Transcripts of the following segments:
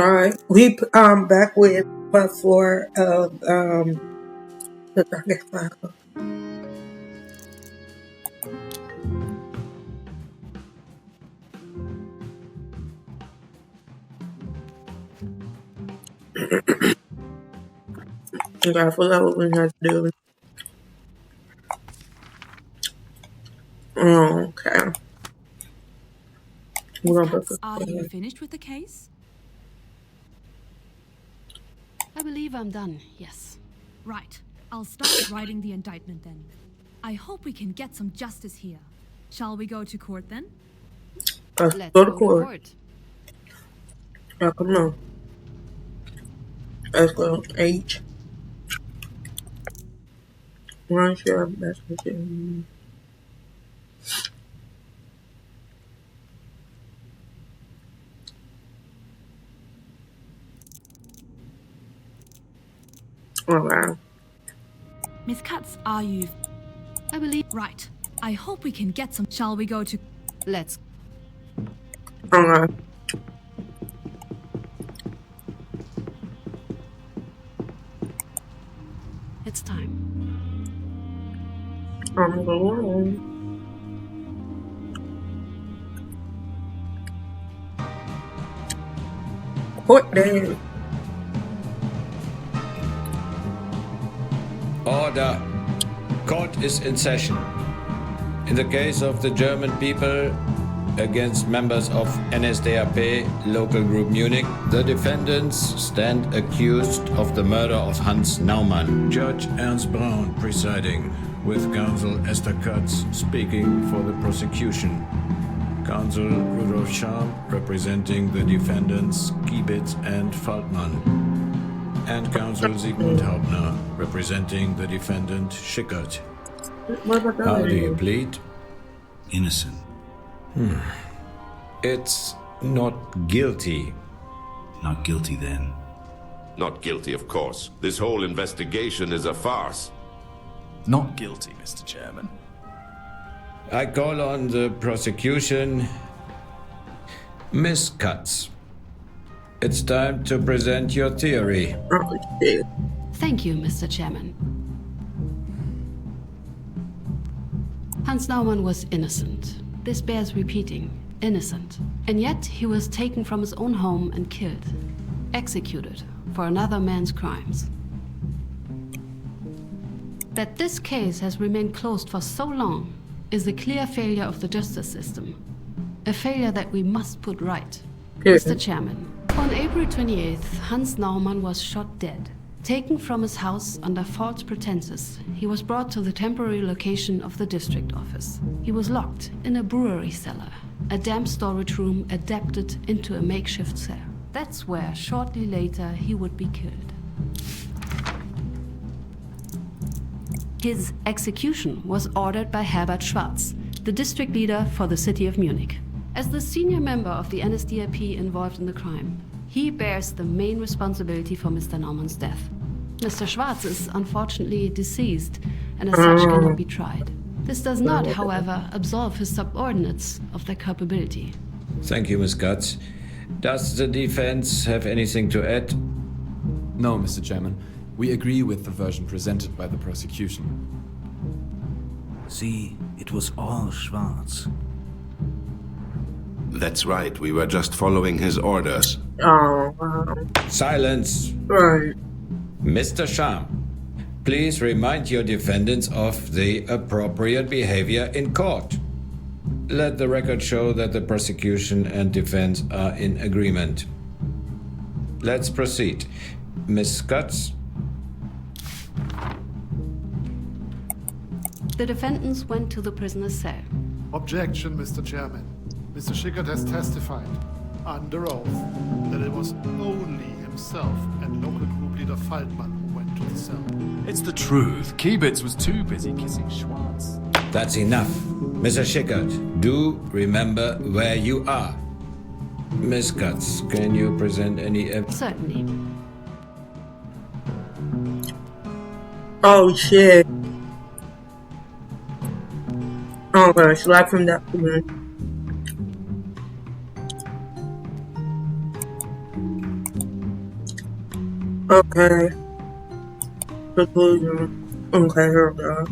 All right, we back with part 4 of the Darkest Chronicle. Okay, I forgot what we had to do. Okay, we're gonna put Are you finished with the case? I believe I'm done, yes. Right. I'll start writing the indictment then. I hope we can get some justice here. Shall we go to court then? Let's Let's go to court. Yeah, come on. Let's go. H. Run share messaging. Alright. Miss Katz, are you... I believe... Right. I hope we can get some... Shall we go to... Let's... Alright. It's time. I'm going. Court day. Order. Court is in session. In the case of the German people against members of NSDAP local group Munich, the defendants stand accused of the murder of Hans Naumann. Judge Ernst Braun presiding, with Counsel Esther Katz speaking for the prosecution. Counsel Rudolf Scham representing the defendants Kiebitz and Faltmann. And Counsel Sigmund Hauptner representing the defendant Schickert. How do you plead? Innocent. It's not guilty. Not guilty then. Not guilty, of course. This whole investigation is a farce. Not guilty, Mr. Chairman. I call on the prosecution. Miss Katz, it's time to present your theory. Oh, shit. Thank you, Mr. Chairman. Hans Naumann was innocent. This bears repeating. Innocent. And yet he was taken from his own home and killed. Executed for another man's crimes. That this case has remained closed for so long is a clear failure of the justice system. A failure that we must put right. Mr. Chairman, on April 28th, Hans Naumann was shot dead. Taken from his house under false pretenses, he was brought to the temporary location of the district office. He was locked in a brewery cellar, a damp storage room adapted into a makeshift cell. That's where, shortly later, he would be killed. His execution was ordered by Herbert Schwarz, the district leader for the city of Munich. As the senior member of the NSDAP involved in the crime, he bears the main responsibility for Mr. Naumann's death. Mr. Schwarz is unfortunately deceased and as such cannot be tried. This does not, however, absolve his subordinates of their culpability. Thank you, Miss Katz. Does the defense have anything to add? No, Mr. Chairman. We agree with the version presented by the prosecution. See, it was all Schwarz. That's right, we were just following his orders. Oh, wow. Silence. Right. Mr. Scham, please remind your defendants of the appropriate behavior in court. Let the record show that the prosecution and defense are in agreement. Let's proceed. Miss Katz? The defendants went to the prisoner's cell. Objection, Mr. Chairman. Mr. Schickert has testified, under oath, that it was only himself and local group leader Faltmann who went to the cell. It's the truth. Kiebitz was too busy kissing Schwarz. That's enough. Mr. Schickert, do remember where you are. Miss Katz, can you present any evidence? Certainly. Oh, shit. Oh, gosh. Live from that. Okay. Conclusion. Okay, here we go.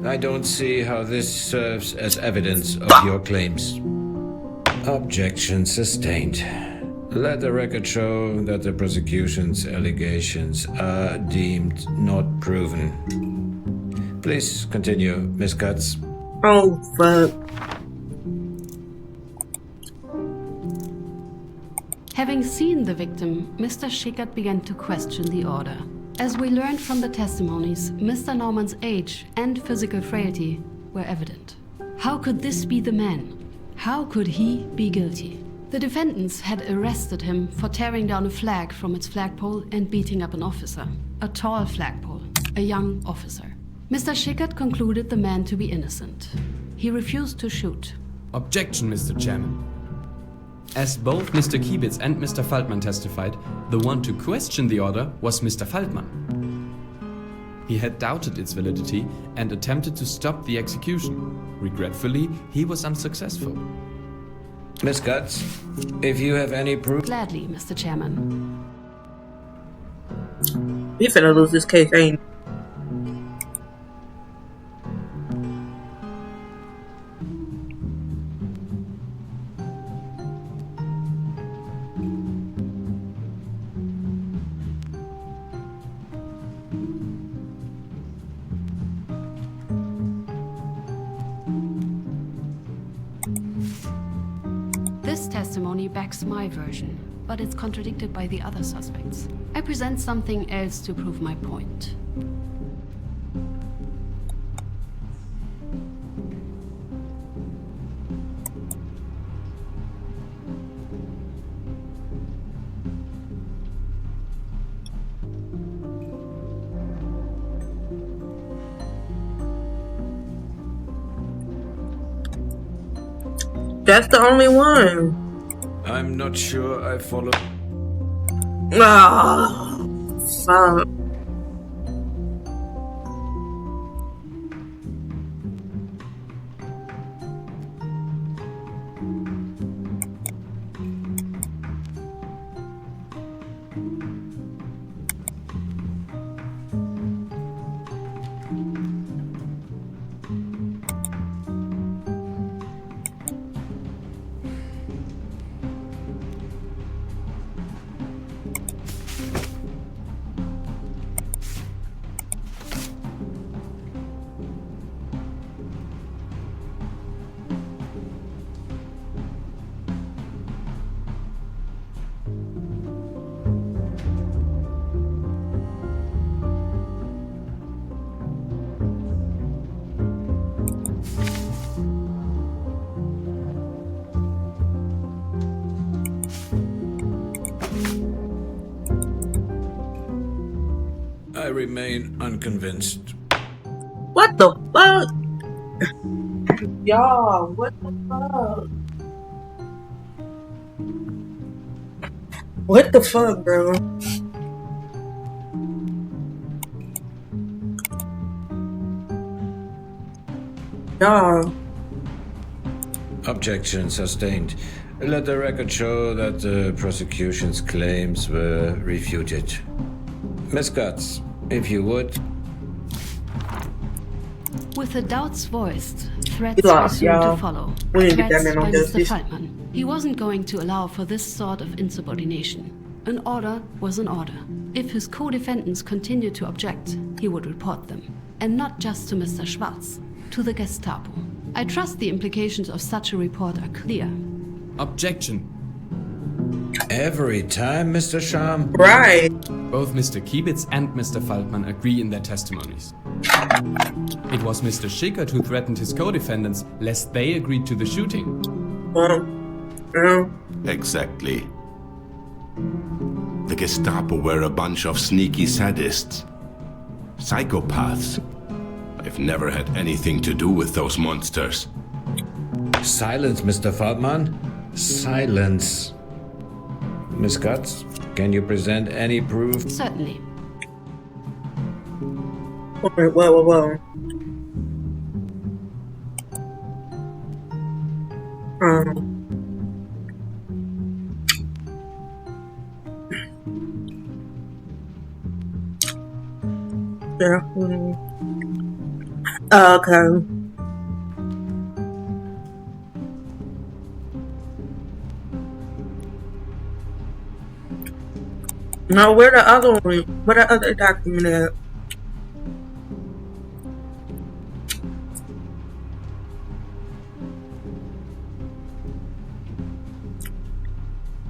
I don't see how this serves as evidence of your claims. Objection sustained. Let the record show that the prosecution's allegations are deemed not proven. Please continue, Miss Katz. Oh, fuck. Having seen the victim, Mr. Schickert began to question the order. As we learned from the testimonies, Mr. Norman's age and physical frailty were evident. How could this be the man? How could he be guilty? The defendants had arrested him for tearing down a flag from its flagpole and beating up an officer. A tall flagpole, a young officer. Mr. Schickert concluded the man to be innocent. He refused to shoot. Objection, Mr. Chairman. As both Mr. Kiebitz and Mr. Faltman testified, the one to question the order was Mr. Faltman. He had doubted its validity and attempted to stop the execution. Regretfully, he was unsuccessful. Miss Katz, if you have any proof... Gladly, Mr. Chairman. We finna lose this case, ain't This testimony backs my version, but it's contradicted by the other suspects. I present something else to prove my point. That's the only one. I'm not sure I follow... Ah, fuck. I remain unconvinced. What the fuck? Y'all, what the fuck? What the fuck, bro? Y'all. Objection sustained. Let the record show that the prosecution's claims were refuted. Miss Katz, if you would. With the doubts voiced, threats He were lost, soon y'all. to follow. We didn't get Threats that man by on Mr. justice. Faltman. He wasn't going to allow for this sort of insubordination. An order was an order. If his co-defendants continued to object, he would report them. And not just to Mr. Schwarz, to the Gestapo. I trust the implications of such a report are clear. Objection. Every time, Mr. Sham? Right. Both Mr. Kiebitz and Mr. Faltman agree in their testimonies. It was Mr. Schickert who threatened his co-defendants lest they agreed to the shooting. Exactly. The Gestapo were a bunch of sneaky sadists. Psychopaths. I've never had anything to do with those monsters. Silence, Mr. Feldman. Silence. Miss Katz, can you present any proof? Certainly. Alright, whoa. Yeah. Okay. Now, where the other one? Where the other document at?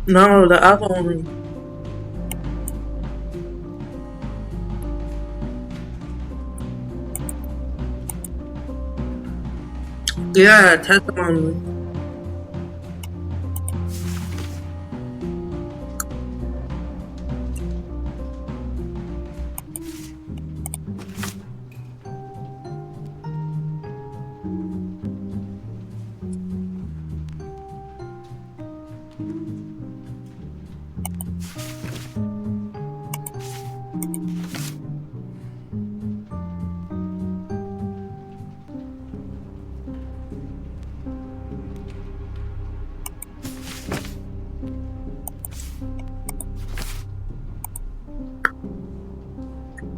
No, the other one. Yeah, testimony.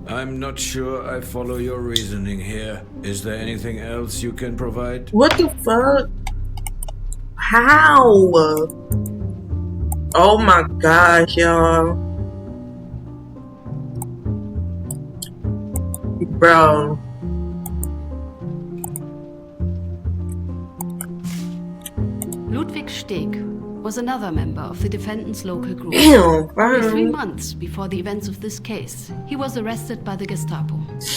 I'm not sure I follow your reasoning here. Is there anything else you can provide? What the fuck? How? Oh my gosh, y'all. Bro. Ludwig Steg was another member of the defendant's local group. Damn, Only 3 bro. months before the events of this case, he was arrested by the Gestapo.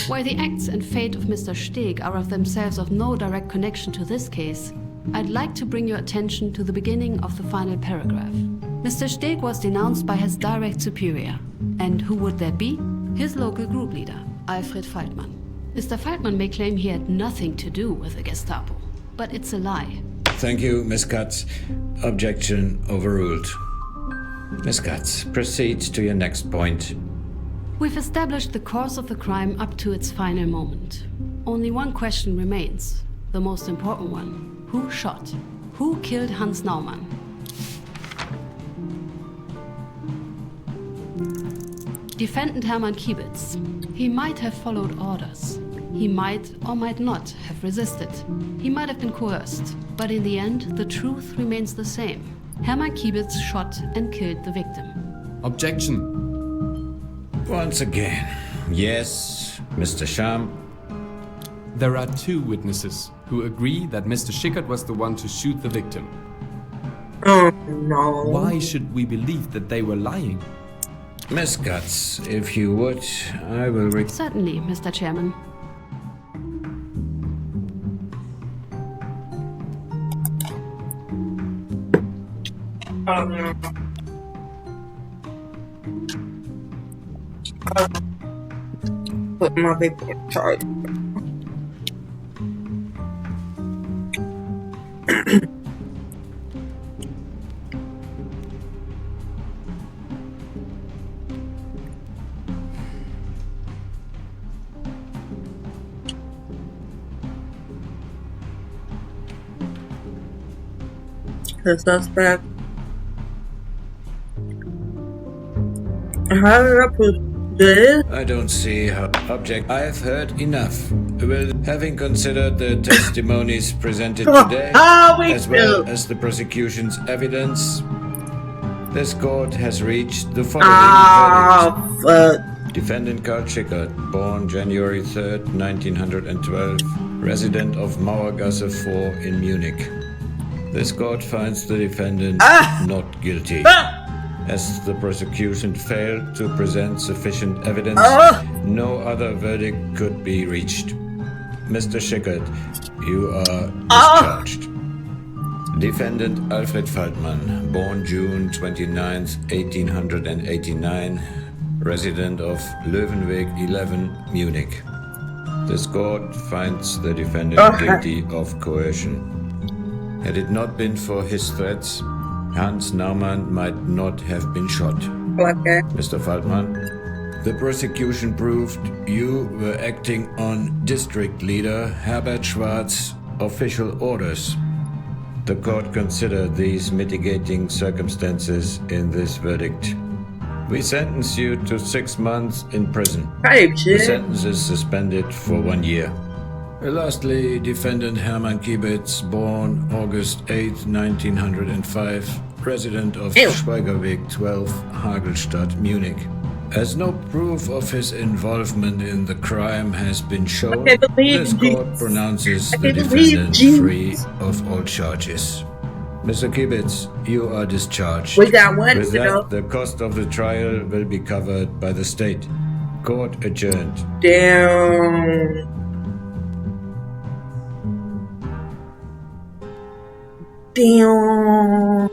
While the acts and fate of Mr. Steg are of themselves of no direct connection to this case, I'd like to bring your attention to the beginning of the final paragraph. Mr. Steg was denounced by his direct superior. And who would that be? His local group leader, Alfred Feldman. Mr. Feldman may claim he had nothing to do with the Gestapo, but it's a lie. Thank you, Miss Katz. Objection overruled. Miss Katz, proceed to your next point. We've established the course of the crime up to its final moment. Only one question remains, the most important one. Who shot? Who killed Hans Naumann? Defendant Hermann Kiebitz. He might have followed orders. He might or might not have resisted. He might have been coerced. But in the end, the truth remains the same. Hermann Kiebitz shot and killed the victim. Objection. Once again. Yes, Mr. Sham. There are 2 witnesses who agree that Mr. Schickert was the one to shoot the victim. Oh no. Why should we believe that they were lying? Miss Katz, if you would, I will Certainly, Mr. Chairman. Put my paper in charge. The suspect. How did I put this? I don't see how. Object. I have heard enough. Well, having considered the testimonies presented today, as well as the prosecution's evidence, this court has reached the following verdict. Fuck. Defendant Karl Schickert, born January 3rd, 1912, resident of Mauergasse 4 in Munich. This court finds the defendant not guilty. As the prosecution failed to present sufficient evidence, no other verdict could be reached. Mr. Schickert, you are discharged. Defendant Alfred Faltmann, born June 29, 1889, resident of Löwenweg 11, Munich. This court finds the defendant guilty of coercion. Had it not been for his threats, Hans Naumann might not have been shot. Okay. Mr. Faltmann, the prosecution proved you were acting on district leader Herbert Schwarz's official orders. The court considered these mitigating circumstances in this verdict. We sentence you to 6 months in prison. Type The shit. sentence is suspended for 1 year. Lastly, defendant Hermann Kiebitz, born August 8, 1905, resident of Schweigerweg 12, Hagelstadt, Munich. As no proof of his involvement in the crime has been shown, I can't believe this court pronounces the can't believe defendant Jesus. free of all charges. Mr. Kiebitz, you are discharged. We got one With to go. that, the cost of the trial will be covered by the state. Court adjourned. Damn. Damn.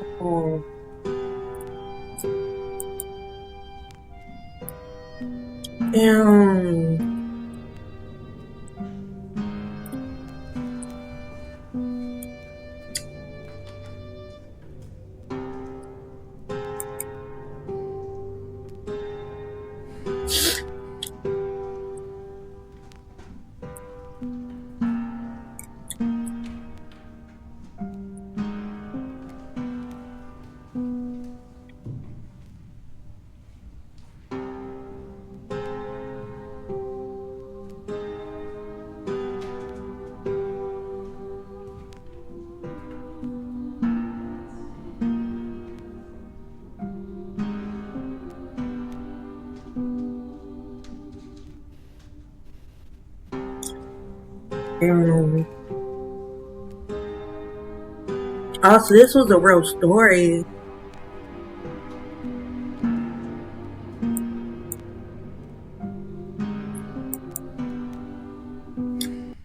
Damn. Oh, so this was a real story.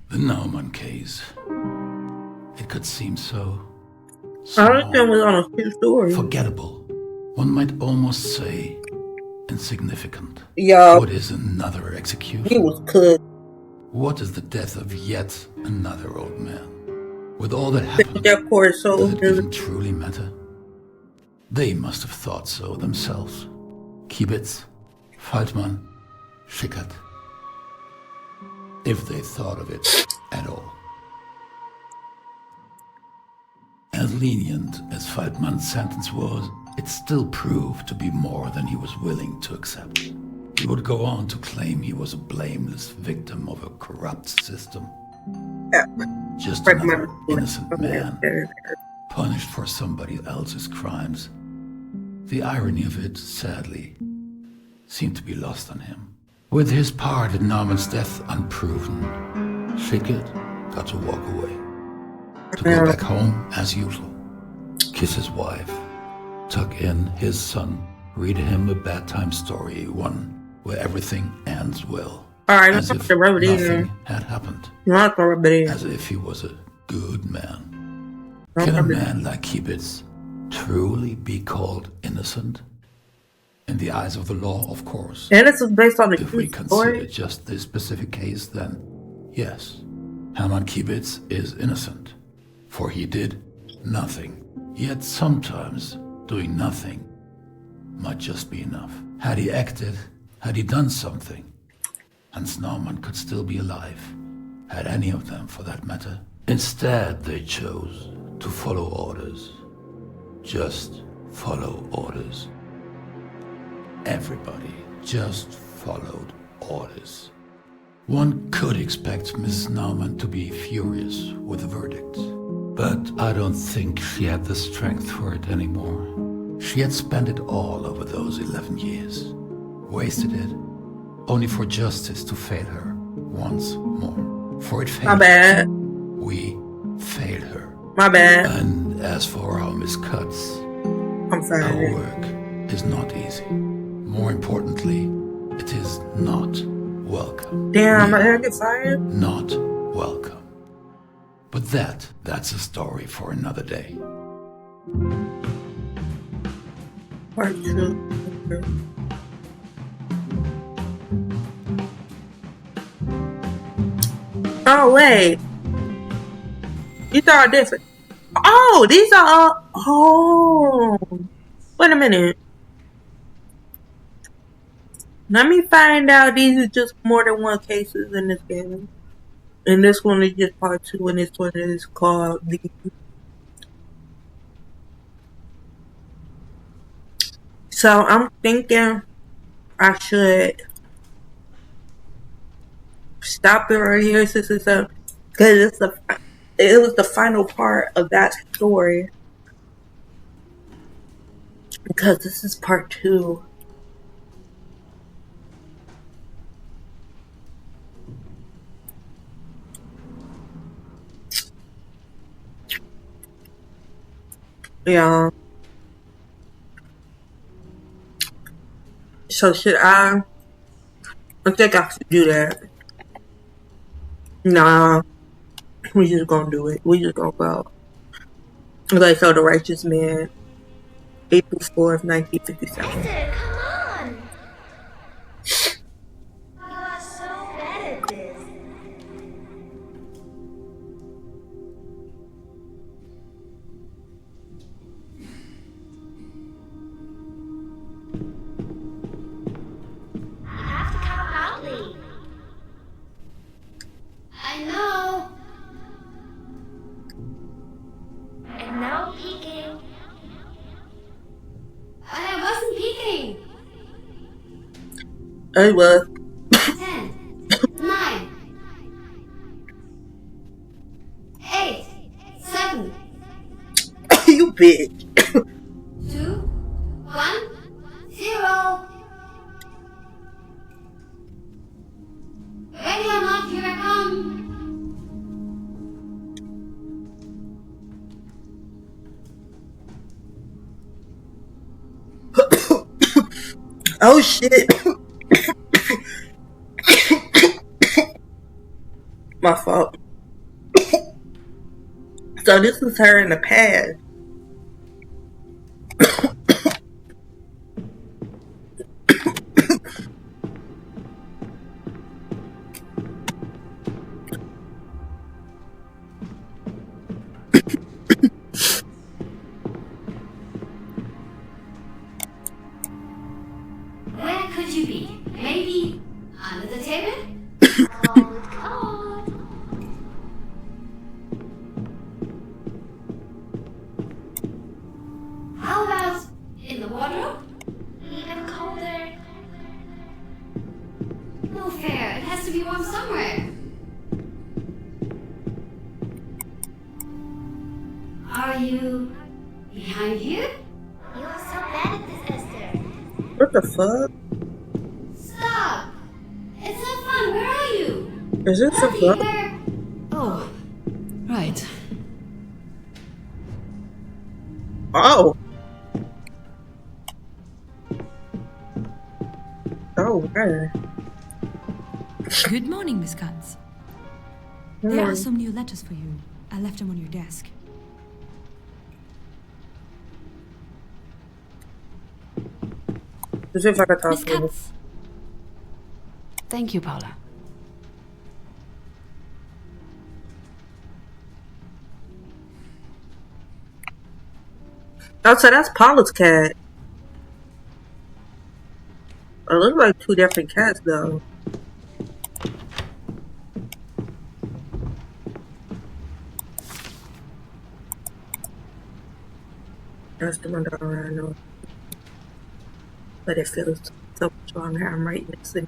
The Naumann case. It could seem so I don't think it was on a true story. forgettable. One might almost say insignificant. Yo, What is another he execution? was cooked. What is the death of yet another old man? With all that happened, That poor soul. does it even truly matter? They must have thought so themselves. Kiebitz, Faltmann, Schickert. If they thought of it at all. As lenient as Faltmann's sentence was, it still proved to be more than he was willing to accept. He would go on to claim he was a blameless victim of a corrupt system. Just another innocent man, punished for somebody else's crimes. The irony of it, sadly, seemed to be lost on him. With his part in Naumann's death unproven, Schickert got to walk away. To go back home as usual. Kiss his wife, tuck in his son, read him a bedtime story, one where everything ends well. Alright, as not if the road nothing either. had happened. Not the road either. As if he was a good man. Can a man like Kiebitz truly be called innocent? In the eyes of the law, of course. And this is based on a If we true consider story. just this specific case, then yes, Hermann Kiebitz is innocent. For he did nothing. Yet sometimes doing nothing might just be enough. Had he acted, had he done something, Hans Naumann could still be alive. Had any of them, for that matter. Instead, they chose to follow orders. Just follow orders. Everybody just followed orders. One could expect Miss Naumann to be furious with the verdict. But I don't think she had the strength for it anymore. She had spent it all over those 11 years. Wasted it, only for justice to fail her once more. For it failed. My bad. We failed her. My bad. And as for our miscuts, I'm our sorry. work is not easy. More importantly, it is not welcome. Damn, I gotta get fired? Not welcome. But that's a story for another day. Part 2. Oh, wait. These are different. Oh, these are all... Oh. Wait a minute. Let me find out these are just more than one cases in this game. And this one is just part 2, and this one is called the... So I'm thinking I should stop it right here since it's a... Because it was the final part of that story. Because this is part 2. Yeah. So should I think I should do that. Nah. We just gonna do it. We just gonna go. Okay, so The Righteous Man, April 4th, 1957. Esther, come on! You are so bad at this. You have to count loudly. I know. And no peeking. But I wasn't peeking. I was. 10, 9, 8, 7, You bitch. 2, 1, 0. Ready or not, here I come. Oh shit. My fault. So this is her in the past. Where could you be? Maybe under the table? Cold, cold. How about in the wardrobe? Even colder. No fair. It has to be warm somewhere. Are you behind here? You are so bad at this, Esther. What the fuck? Stop! It's not fun. Where are you? Is this a Up fuck? here. Oh, right. Oh. Oh, man. Good morning, Miss Katz. There are some new letters for you. I left them on your desk. Let's see if I can talk Miss to her. Katz, Thank you, Paula. Oh, so that's Paula's cat. It looks like 2 different cats, though. That's the one that I know. But it feels so stronger. I'm right next to him.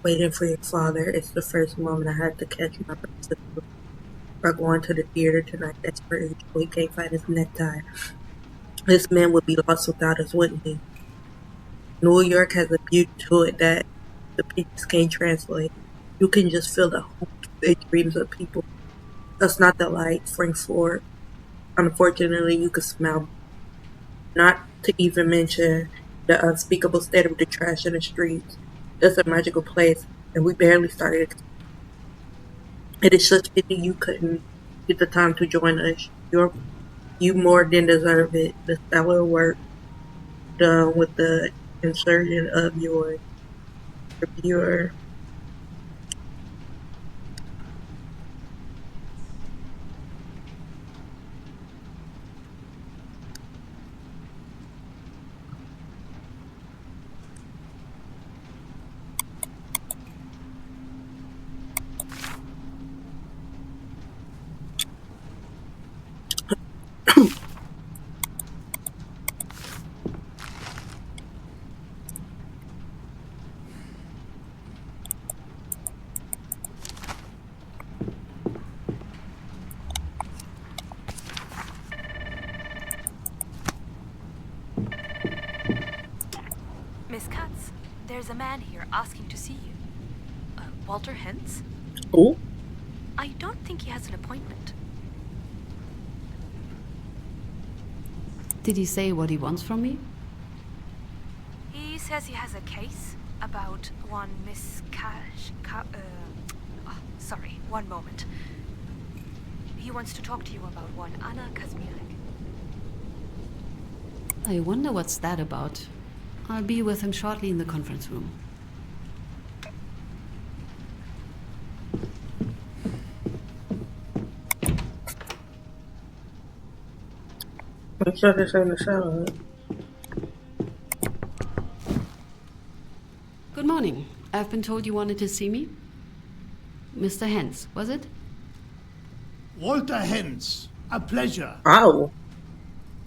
Waiting for your father. It's the first moment I had to catch my sister. We're going to the theater tonight. That's for his he can't find his necktie. This man would be lost without us, wouldn't he? New York has a beauty to it that the pictures can't translate. You can just feel the hopes and dreams of people. That's not the light, Frank Ford. Unfortunately, you can smell. Not to even mention the unspeakable state of the trash in the streets. It's a magical place, and we barely started. It is such pity you couldn't get the time to join us. You more than deserve it. The stellar work done with the insertion of your reviewer. Miss Katz, there's a man here asking to see you. Walter Hentz? Oh? I don't think he has an appointment. Did he say what he wants from me? He says he has a case about one Miss sorry, one moment. He wants to talk to you about one Anna Kazmirek. I wonder what's that about. I'll be with him shortly in the conference room. I'm sure this in the shower. Good morning. I've been told you wanted to see me. Mr. Hentz, was it? Walter Hentz, a pleasure. Oh.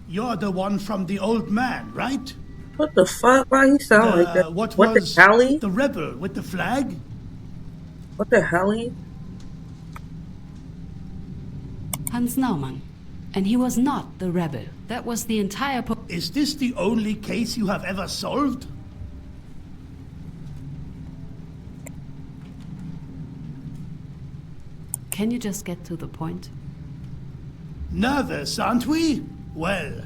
You're the one from the old man, right? What the fuck? Why you sound like that? What the hell? The rebel with the flag? What the hell? Hans Naumann. And he was not the rebel. That was the entire Is this the only case you have ever solved? Can you just get to the point? Nervous, aren't we? Well,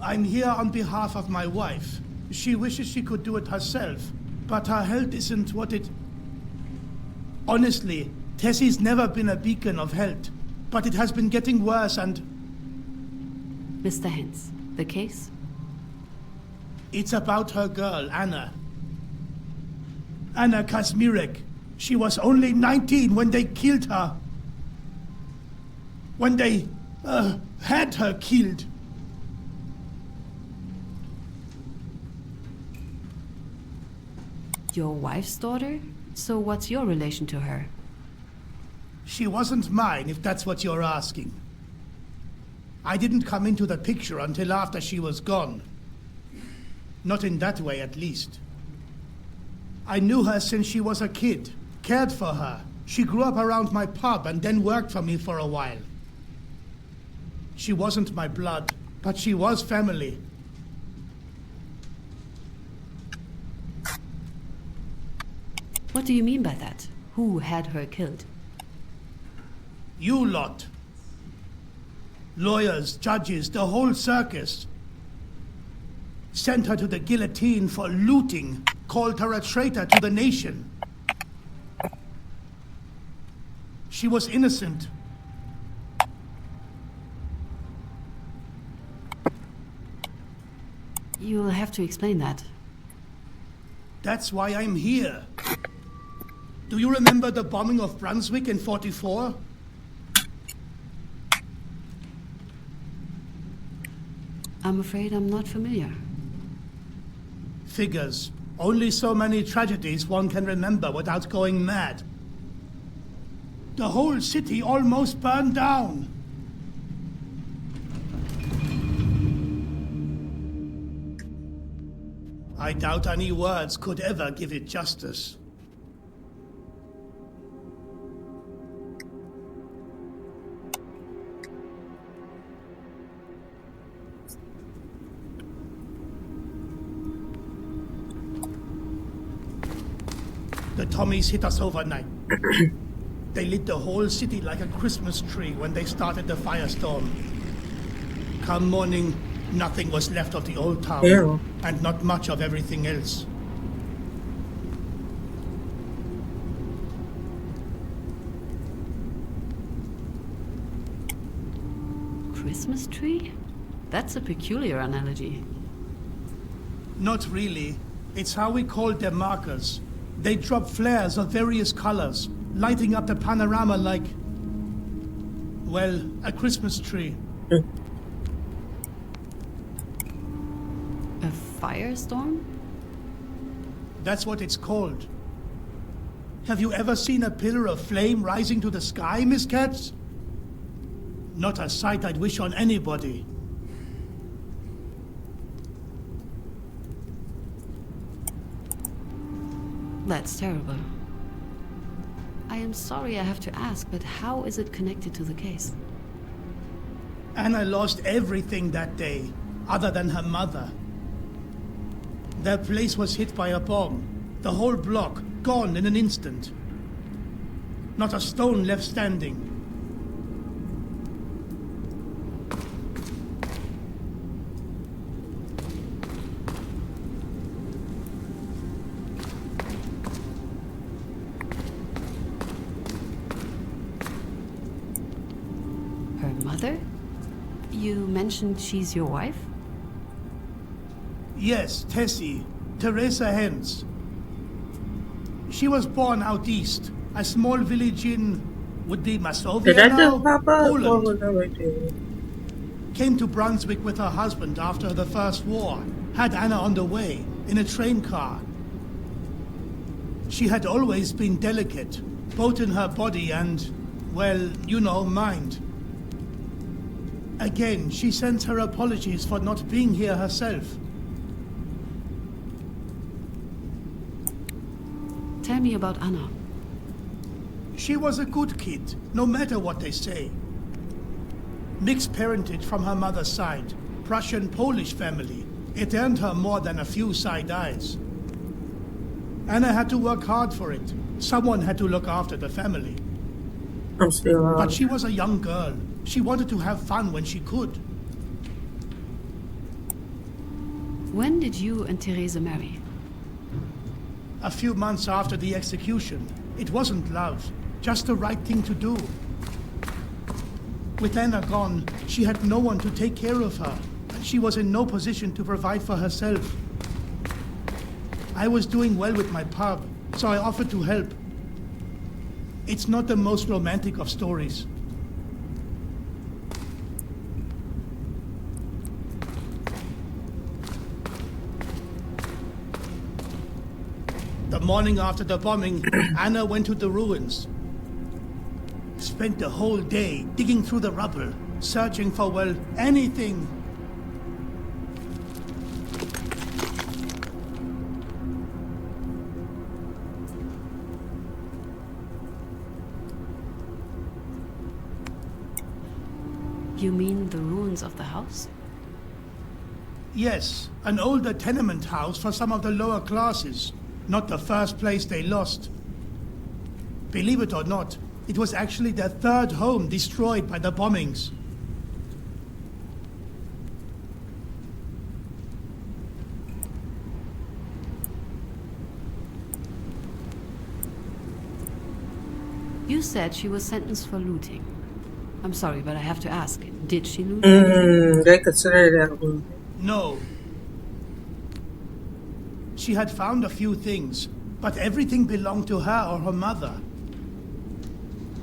I'm here on behalf of my wife. She wishes she could do it herself, but her health isn't what it... Honestly, Tessie's never been a beacon of health, but it has been getting worse and... Mr. Hentz, the case? It's about her girl, Anna. Anna Kazmirek. She was only 19 when they killed her. When they, had her killed. Your wife's daughter? So what's your relation to her? She wasn't mine, if that's what you're asking. I didn't come into the picture until after she was gone. Not in that way, at least. I knew her since she was a kid, cared for her. She grew up around my pub and then worked for me for a while. She wasn't my blood, but she was family. What do you mean by that? Who had her killed? You lot. Lawyers, judges, the whole circus. Sent her to the guillotine for looting, called her a traitor to the nation. She was innocent. You'll have to explain that. That's why I'm here. Do you remember the bombing of Brunswick in '44? I'm afraid I'm not familiar. Figures. Only so many tragedies one can remember without going mad. The whole city almost burned down. I doubt any words could ever give it justice. The Tommies hit us overnight. They lit the whole city like a Christmas tree when they started the firestorm. Come morning, Nothing was left of the old town, Yeah. and not much of everything else. Christmas tree? That's a peculiar analogy. Not really. It's how we called their markers. They drop flares of various colors, lighting up the panorama like, well, a Christmas tree. A firestorm? That's what it's called. Have you ever seen a pillar of flame rising to the sky, Miss Katz? Not a sight I'd wish on anybody. That's terrible. I am sorry I have to ask, but how is it connected to the case? Anna lost everything that day, other than her mother. Their place was hit by a bomb. The whole block, gone in an instant. Not a stone left standing. Her mother? You mentioned she's your wife? Yes, Tessie, Teresa Hens. She was born out east, a small village in, would be Masovia Did that now, just pop up? Or Poland. was that right there? Came to Brunswick with her husband after the First War. Had Anna on the way, in a train car. She had always been delicate, both in her body and, well, you know, mind. Again, she sends her apologies for not being here herself. Tell me about Anna. She was a good kid, no matter what they say. Mixed parentage from her mother's side, Prussian-Polish family. It earned her more than a few side eyes. Anna had to work hard for it. Someone had to look after the family. I'm still on. But she was a young girl. She wanted to have fun when she could. When did you and Teresa marry? A few months after the execution. It wasn't love, just the right thing to do. With Anna gone, she had no one to take care of her, and she was in no position to provide for herself. I was doing well with my pub, so I offered to help. It's not the most romantic of stories. The morning after the bombing, Anna went to the ruins. Spent the whole day digging through the rubble, searching for, well, anything. You mean the ruins of the house? Yes, an older tenement house for some of the lower classes. Not the first place they lost. Believe it or not, it was actually their third home destroyed by the bombings. You said she was sentenced for looting. I'm sorry, but I have to ask. Did she loot? They consider that one. No. She had found a few things, but everything belonged to her or her mother.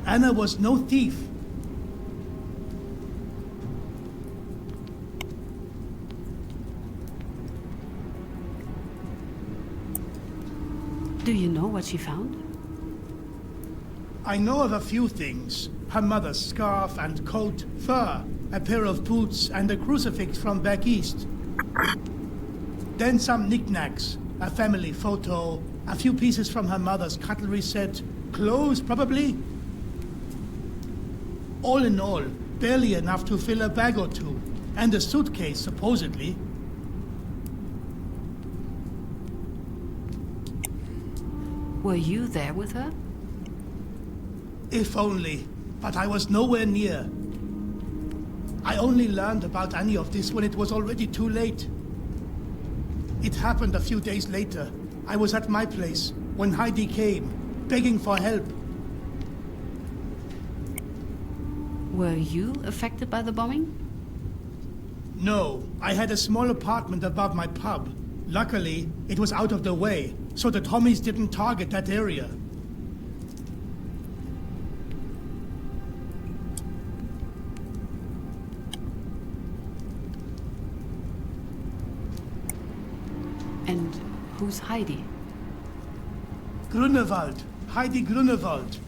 Anna was no thief. Do you know what she found? I know of a few things. Her mother's scarf and coat, fur, a pair of boots, and a crucifix from back east. Then some knickknacks, a family photo, a few pieces from her mother's cutlery set, clothes probably. All in all, barely enough to fill a bag or two, and a suitcase supposedly. Were you there with her? If only, but I was nowhere near. I only learned about any of this when it was already too late. It happened a few days later. I was at my place when Heidi came, begging for help. Were you affected by the bombing? No, I had a small apartment above my pub. Luckily, it was out of the way, so the Tommies didn't target that area. And who's Heidi? Grunewald. Heidi Grunewald.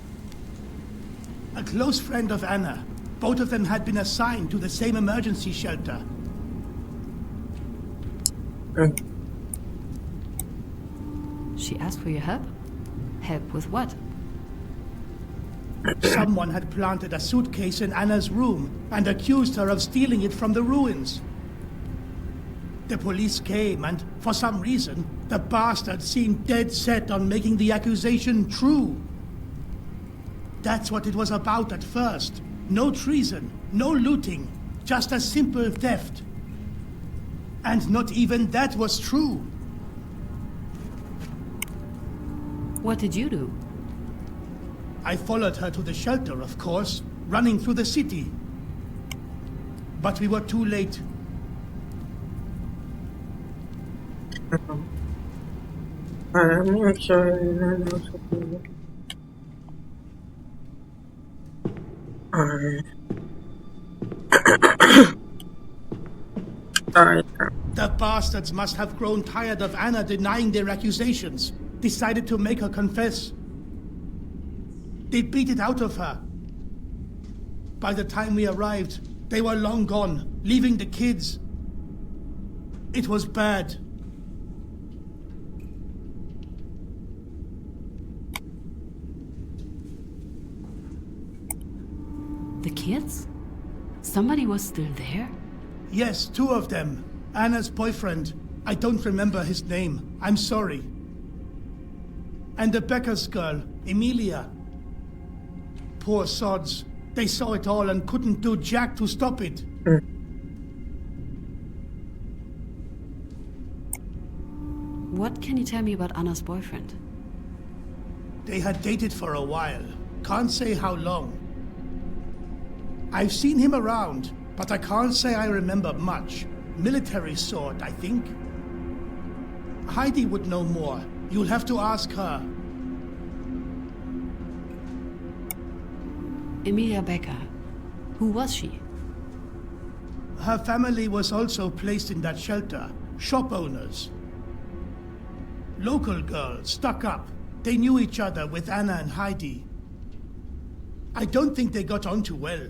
A close friend of Anna. Both of them had been assigned to the same emergency shelter. She asked for your help? Help with what? Someone had planted a suitcase in Anna's room and accused her of stealing it from the ruins. The police came and, for some reason, the bastard seemed dead set on making the accusation true. That's what it was about at first. No treason, no looting, just a simple theft. And not even that was true. What did you do? I followed her to the shelter, of course, running through the city. But we were too late. I'm not sure. I know something. Alright. Alright. The bastards must have grown tired of Anna denying their accusations, decided to make her confess. They beat it out of her. By the time we arrived, they were long gone, leaving the kids. It was bad. The kids? Somebody was still there? Yes, 2 of them. Anna's boyfriend. I don't remember his name. I'm sorry. And the Becker's girl, Emilia. Poor sods. They saw it all and couldn't do jack to stop it. What can you tell me about Anna's boyfriend? They had dated for a while. Can't say how long. I've seen him around, but I can't say I remember much. Military sort, I think. Heidi would know more. You'll have to ask her. Emilia Becker. Who was she? Her family was also placed in that shelter. Shop owners. Local girls, stuck up. They knew each other with Anna and Heidi. I don't think they got on too well.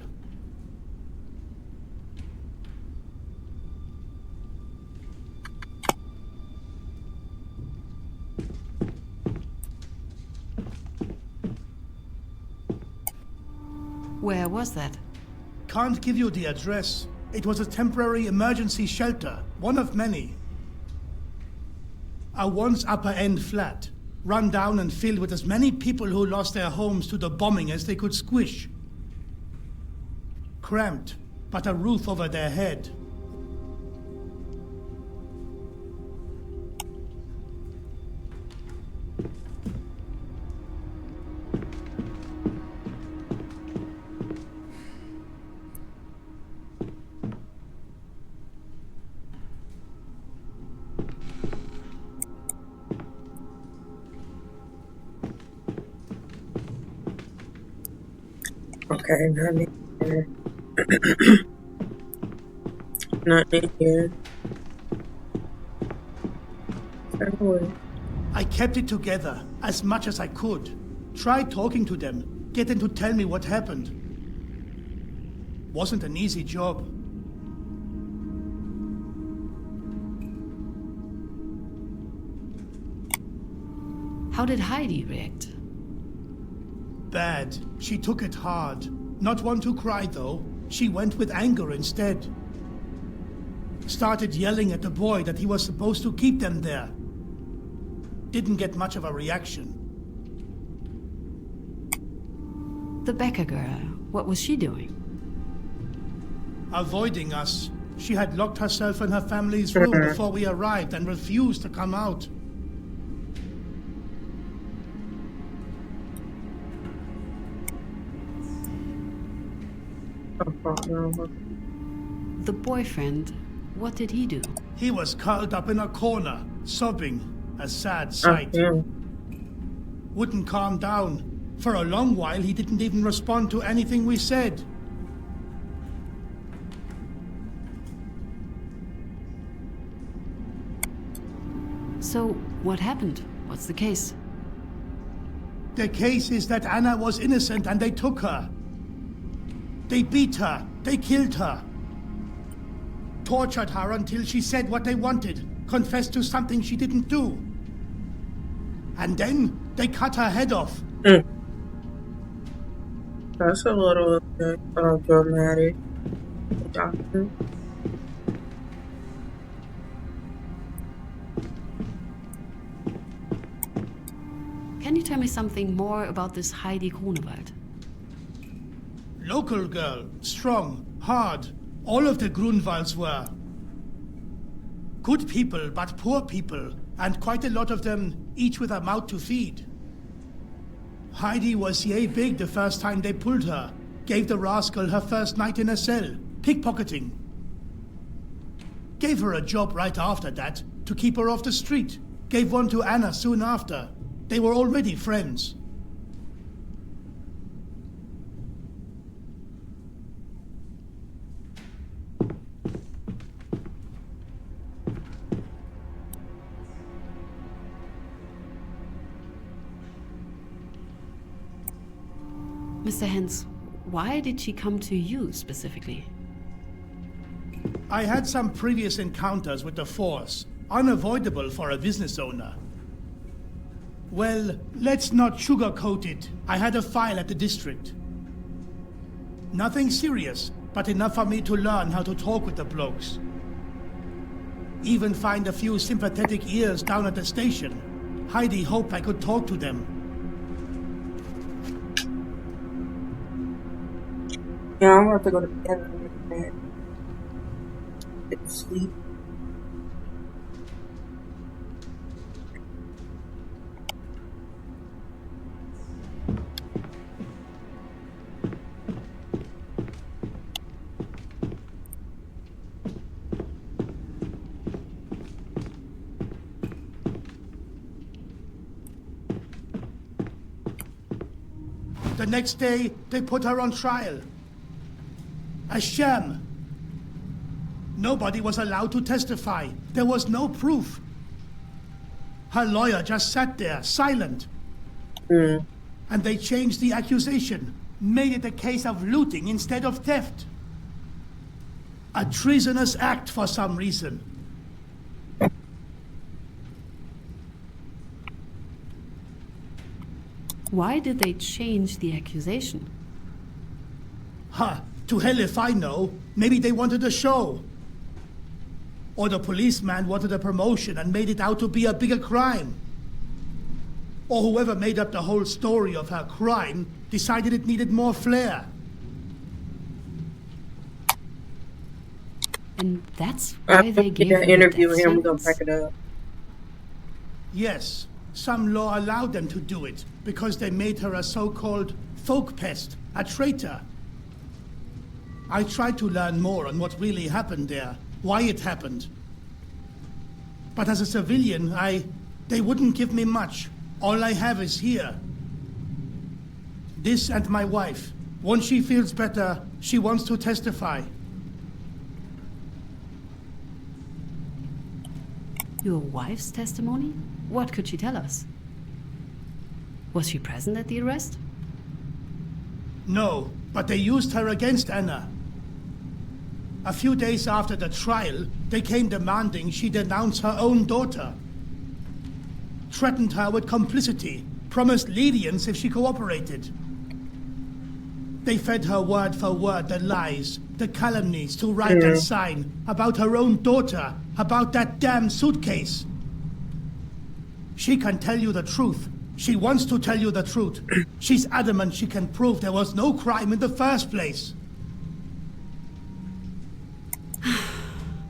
Where was that? Can't give you the address. It was a temporary emergency shelter, one of many. A once upper-end flat, run down and filled with as many people who lost their homes to the bombing as they could squish. Cramped, but a roof over their head. Okay, not here. Not here. I kept it together as much as I could. Tried talking to them, get them to tell me what happened. Wasn't an easy job. How did Heidi react? Bad. She took it hard. Not one to cry, though. She went with anger instead. Started yelling at the boy that he was supposed to keep them there. Didn't get much of a reaction. The Becker girl, what was she doing? avoiding us. She had locked herself in her family's room before we arrived and refused to come out. The boyfriend, what did he do? He was curled up in a corner, sobbing, a sad sight. Wouldn't calm down. For a long while, he didn't even respond to anything we said. So, what happened? What's the case? The case is that Anna was innocent and they took her. They beat her. They killed her. Tortured her until she said what they wanted, confessed to something she didn't do. And then they cut her head off. That's a little dramatic. Doctor. Can you tell me something more about this Heidi Grunewald? Local girl, strong, hard. All of the Grunwalds were. Good people, but poor people, and quite a lot of them, each with a mouth to feed. Heidi was yay big the first time they pulled her. Gave the rascal her first night in a cell, pickpocketing. Gave her a job right after that, to keep her off the street. Gave one to Anna soon after. They were already friends. Mr. Hens, why did she come to you specifically? I had some previous encounters with the Force, unavoidable for a business owner. Well, let's not sugarcoat it. I had a file at the district. Nothing serious, but enough for me to learn how to talk with the blokes. Even find a few sympathetic ears down at the station. Heidi hoped I could talk to them. Yeah, I'm about to go to bed and get to sleep. The next day, they put her on trial. A sham. Nobody was allowed to testify. There was no proof. Her lawyer just sat there, silent. And they changed the accusation, made it a case of looting instead of theft. A treasonous act for some reason. Why did they change the accusation? Huh, to hell if I know. Maybe they wanted a show. Or the policeman wanted a promotion and made it out to be a bigger crime. Or whoever made up the whole story of her crime decided it needed more flair. And that's why they gave her interview the death him. We're gonna sentence? pack it up. Yes, some law allowed them to do it because they made her a so-called folk pest, a traitor. I tried to learn more on what really happened there, why it happened. But as a civilian, they wouldn't give me much. All I have is here. This and my wife. Once she feels better, she wants to testify. Your wife's testimony? What could she tell us? Was she present at the arrest? No, but they used her against Anna. A few days after the trial, they came demanding she denounce her own daughter. Threatened her with complicity, promised lenience if she cooperated. They fed her word for word the lies, the calumnies to write and sign about her own daughter, about that damn suitcase. She can tell you the truth. She wants to tell you the truth. She's adamant she can prove there was no crime in the first place.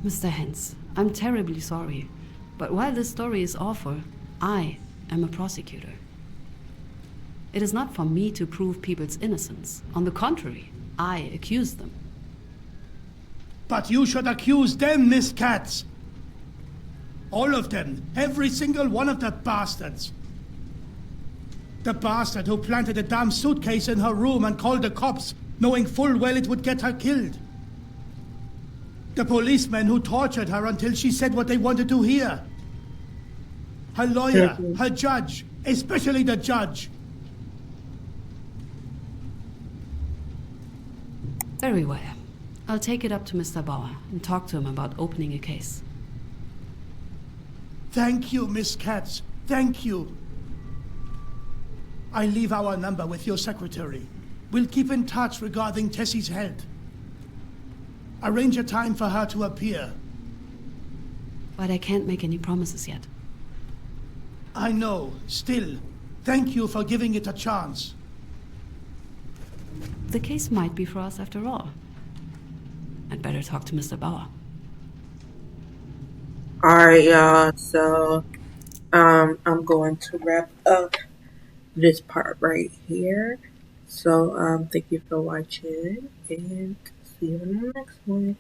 Mr. Hens, I'm terribly sorry, but while this story is awful, I am a prosecutor. It is not for me to prove people's innocence. On the contrary, I accuse them. But you should accuse them, Miss Katz. All of them. Every single one of the bastards. The bastard who planted a damn suitcase in her room and called the cops, knowing full well it would get her killed. The policeman who tortured her until she said what they wanted to hear. Her lawyer, her judge, especially the judge. Very well. I'll take it up to Mr. Bauer and talk to him about opening a case. Thank you, Miss Katz. Thank you. I leave our number with your secretary. We'll keep in touch regarding Tessie's health. Arrange a time for her to appear. But I can't make any promises yet. I know. Still, thank you for giving it a chance. The case might be for us after all. I'd better talk to Mr. Bauer. Alright, y'all. So, I'm going to wrap up this part right here. So, thank you for watching, and see you in the next one.